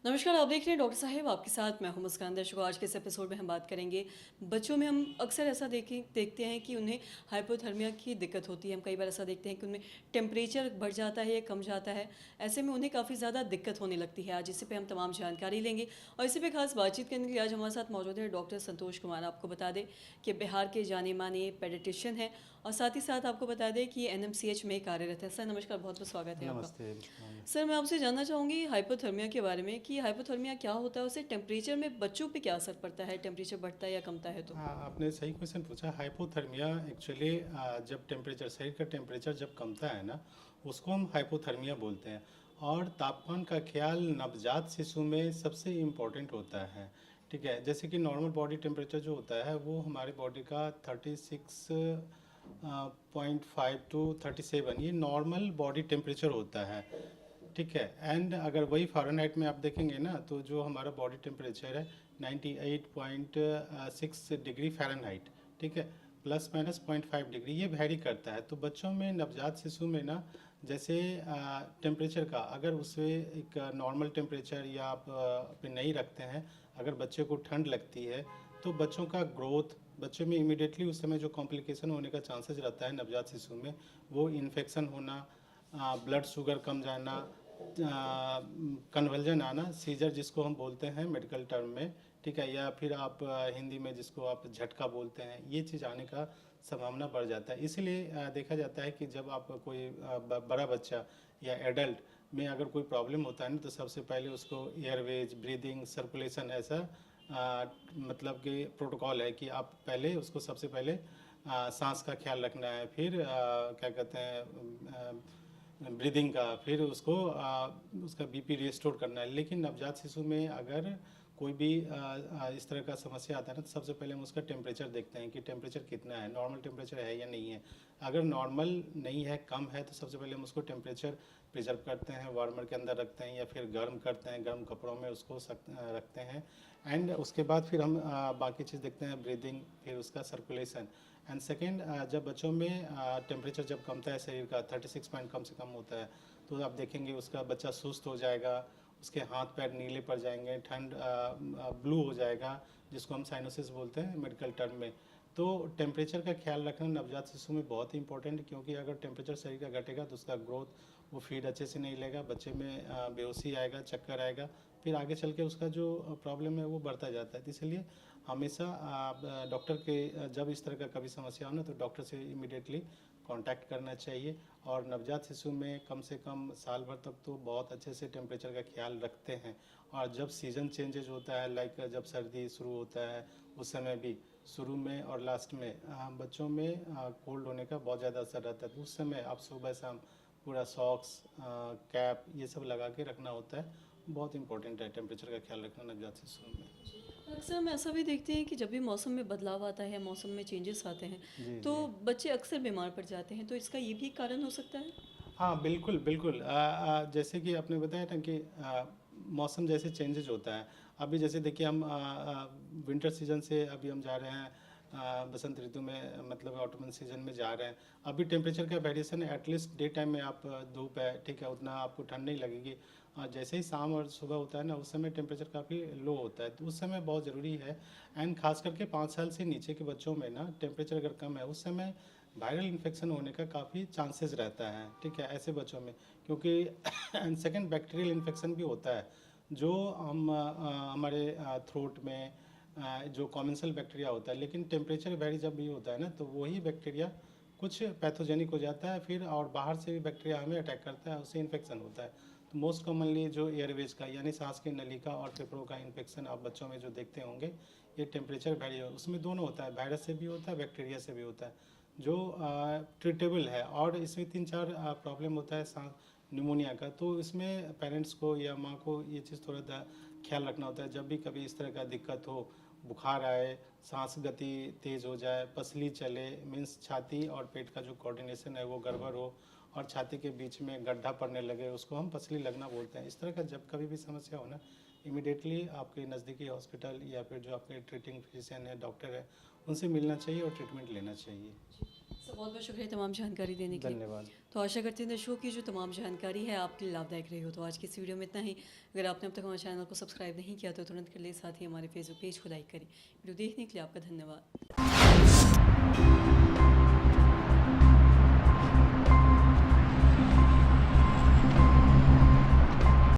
नमस्कार, आप देख रहे हैं डॉक्टर साहिब आपके साथ मैं हूं मुस्कान। दर्शकों, आज के इस एपिसोड में हम बात करेंगे बच्चों में। हम अक्सर ऐसा देखते हैं कि उन्हें हाइपोथर्मिया की दिक्कत होती है। हम कई बार ऐसा देखते हैं कि उनमें टेम्परेचर बढ़ जाता है या कम जाता है। ऐसे में उन्हें काफ़ी ज़्यादा दिक्कत होने लगती है। आज इसी पे हम तमाम जानकारी लेंगे और इसी पे खास बातचीत करने के लिए आज हमारे साथ मौजूद है डॉक्टर संतोष कुमार। आपको बता दें कि बिहार के जाने माने पेडिट्रिशियन हैं और साथ ही साथ आपको बता दें कि NMCH में कार्यरत है। सर नमस्कार, बहुत बहुत स्वागत है आपका। नमस्ते मुस्कान। सर मैं आपसे जानना चाहूँगी हाइपोथर्मिया के बारे में कि हाइपोथर्मिया क्या होता है, उससे टेम्परेचर में बच्चों पे क्या असर पड़ता है, टेम्परेचर बढ़ता है या कमता है तो? हाँ, आपने सही क्वेश्चन पूछा। हाइपोथर्मिया एक्चुअली जब टेम्परेचर शरीर का टेम्परेचर जब कमता है ना, उसको हम हाइपोथर्मिया बोलते हैं। और तापमान का ख्याल नवजात शिशु में सबसे इम्पोर्टेंट होता है। ठीक है, जैसे कि नॉर्मल बॉडी टेम्परेचर जो होता है वो हमारे बॉडी का 36.5 टू 37, ये नॉर्मल बॉडी टेम्परेचर होता है। ठीक है, एंड अगर वही फ़ारेनहाइट में आप देखेंगे ना, तो जो हमारा बॉडी टेम्परेचर है 98.6 डिग्री फ़ारेनहाइट। ठीक है, प्लस माइनस 0.5 डिग्री ये वैरी करता है। तो बच्चों में, नवजात शिशु में ना, जैसे टेम्परेचर का अगर उसे एक नॉर्मल टेम्परेचर या आप पे नहीं रखते हैं, अगर बच्चे को ठंड लगती है तो बच्चों का ग्रोथ, बच्चे में इमिडिएटली उस समय जो कॉम्प्लिकेशन होने का चांसेस रहता है नवजात शिशु में, वो इन्फेक्शन होना, ब्लड शुगर कम जाना, कन्वल्जन आना, सीजर जिसको हम बोलते हैं मेडिकल टर्म में। ठीक है, या फिर आप हिंदी में जिसको आप झटका बोलते हैं, ये चीज़ आने का संभावना बढ़ जाता है। इसलिए देखा जाता है कि जब आप कोई बड़ा बच्चा या एडल्ट में अगर कोई प्रॉब्लम होता है ना, तो सबसे पहले उसको एयरवेज, ब्रीदिंग, सर्कुलेशन, ऐसा मतलब कि प्रोटोकॉल है कि आप पहले उसको सबसे पहले सांस का ख्याल रखना है, फिर क्या कहते हैं ब्रीदिंग का, फिर उसको उसका बीपी रिस्टोर करना है। लेकिन नवजात शिशु में अगर कोई भी इस तरह का समस्या आता है ना, तो सबसे पहले हम उसका टेम्परेचर देखते हैं कि टेम्परेचर कितना है, नॉर्मल टेम्परेचर है या नहीं है। अगर नॉर्मल नहीं है, कम है, तो सबसे पहले हम उसको टेम्परेचर प्रिजर्व करते हैं, वार्मर के अंदर रखते हैं या फिर गर्म करते हैं, गर्म कपड़ों में उसको रखते हैं। एंड उसके बाद फिर हम बाकी चीज़ देखते हैं, ब्रीदिंग, फिर उसका सर्कुलेशन। एंड सेकेंड, जब बच्चों में टेम्परेचर जब कमता है शरीर का 36 पॉइंट कम से कम होता है, तो आप देखेंगे उसका बच्चा सुस्त हो जाएगा, उसके हाथ पैर नीले पड़ जाएंगे, ठंड ब्लू हो जाएगा, जिसको हम साइनोसिस बोलते हैं मेडिकल टर्म में। तो टेम्परेचर का ख्याल रखना नवजात शिशु में बहुत ही इंपॉर्टेंट है, क्योंकि अगर टेम्परेचर शरीर का घटेगा तो उसका ग्रोथ, वो फीड अच्छे से नहीं लेगा, बच्चे में बेहोशी आएगा, चक्कर आएगा, फिर आगे चल के उसका जो प्रॉब्लम है वो बढ़ता जाता है। तो इसलिए हमेशा आप डॉक्टर के जब इस तरह का कभी समस्या हो ना, तो डॉक्टर से इमीडिएटली कांटेक्ट करना चाहिए। और नवजात शिशु में कम से कम साल भर तक तो बहुत अच्छे से टेम्परेचर का ख्याल रखते हैं। और जब सीज़न चेंजेज होता है, लाइक जब सर्दी शुरू होता है, उस समय भी शुरू में और लास्ट में बच्चों में कोल्ड होने का बहुत ज़्यादा असर रहता है। तो उस समय आप सुबह शाम पूरा सॉक्स, कैप, ये सब लगा के रखना होता है। बहुत इंपॉर्टेंट है टेम्परेचर का ख्याल रखना नवजात शिशु में। अक्सर हम ऐसा भी देखते हैं कि जब भी मौसम में बदलाव आता है, मौसम में चेंजेस आते हैं, जी तो जी। बच्चे अक्सर बीमार पड़ जाते हैं। तो इसका ये भी कारण हो सकता है? हाँ, बिल्कुल बिल्कुल। जैसे कि आपने बताया ना कि मौसम जैसे चेंजेज होता है। अभी जैसे देखिए, हम विंटर सीजन से अभी हम जा रहे हैं बसंत ऋतु में, मतलब ऑटोमन सीजन में जा रहे हैं। अभी टेम्परेचर का वेरिएशन है, एटलीस्ट डे टाइम में आप धूप है, ठीक है, उतना आपको ठंड नहीं लगेगी। जैसे ही शाम और सुबह होता है ना, उस समय टेम्परेचर काफ़ी लो होता है, तो उस समय बहुत ज़रूरी है। एंड खास करके 5 साल से नीचे के बच्चों में ना, टेम्परेचर अगर कम है, उस समय वायरल इन्फेक्शन होने का काफ़ी चांसेस रहता है। ठीक है, ऐसे बच्चों में, क्योंकि एंड सेकेंड, बैक्टीरियल इन्फेक्शन भी होता है, जो हम हमारे थ्रोट में जो कॉमेंसल बैक्टीरिया होता है। लेकिन टेम्परेचर वेरी जब भी होता है ना, तो वही बैक्टीरिया कुछ पैथोजेनिक हो जाता है फिर, और बाहर से भी बैक्टीरिया हमें अटैक करता है, उससे इन्फेक्शन होता है। तो मोस्ट कॉमनली जो एयरवेज का, यानी सांस की नली का और फेफड़ों का इन्फेक्शन आप बच्चों में जो देखते होंगे, ये टेम्परेचर वेरी हो, उसमें दोनों होता है, वायरस से भी होता है, बैक्टीरिया से भी होता है, जो ट्रीटेबल है। और इसमें 3-4 प्रॉब्लम होता है सांस निमोनिया का। तो इसमें पेरेंट्स को या माँ को ये चीज़ थोड़ा ख्याल रखना होता है। जब भी कभी इस तरह का दिक्कत हो, बुखार आए, सांस गति तेज़ हो जाए, पसली चले, मीन्स छाती और पेट का जो कोऑर्डिनेशन है वो गड़बड़ हो, और छाती के बीच में गड्ढा पड़ने लगे, उसको हम पसली लगना बोलते हैं। इस तरह का जब कभी भी समस्या हो ना, इमिडिएटली आपके नज़दीकी हॉस्पिटल या फिर जो आपके ट्रीटिंग फिजिशियन है, डॉक्टर है, उनसे मिलना चाहिए और ट्रीटमेंट लेना चाहिए। सर बहुत बहुत शुक्रिया तमाम जानकारी देने के लिए। धन्यवाद। तो आशा करते हैं दर्शकों की जो तमाम जानकारी है आपके लिए लाभदायक रही हो। तो आज की इस वीडियो में इतना ही। अगर आपने अब तक हमारे चैनल को सब्सक्राइब नहीं किया तो तुरंत कर ले, साथ ही हमारे फेसबुक पेज को लाइक करें। वीडियो देखने के लिए आपका धन्यवाद।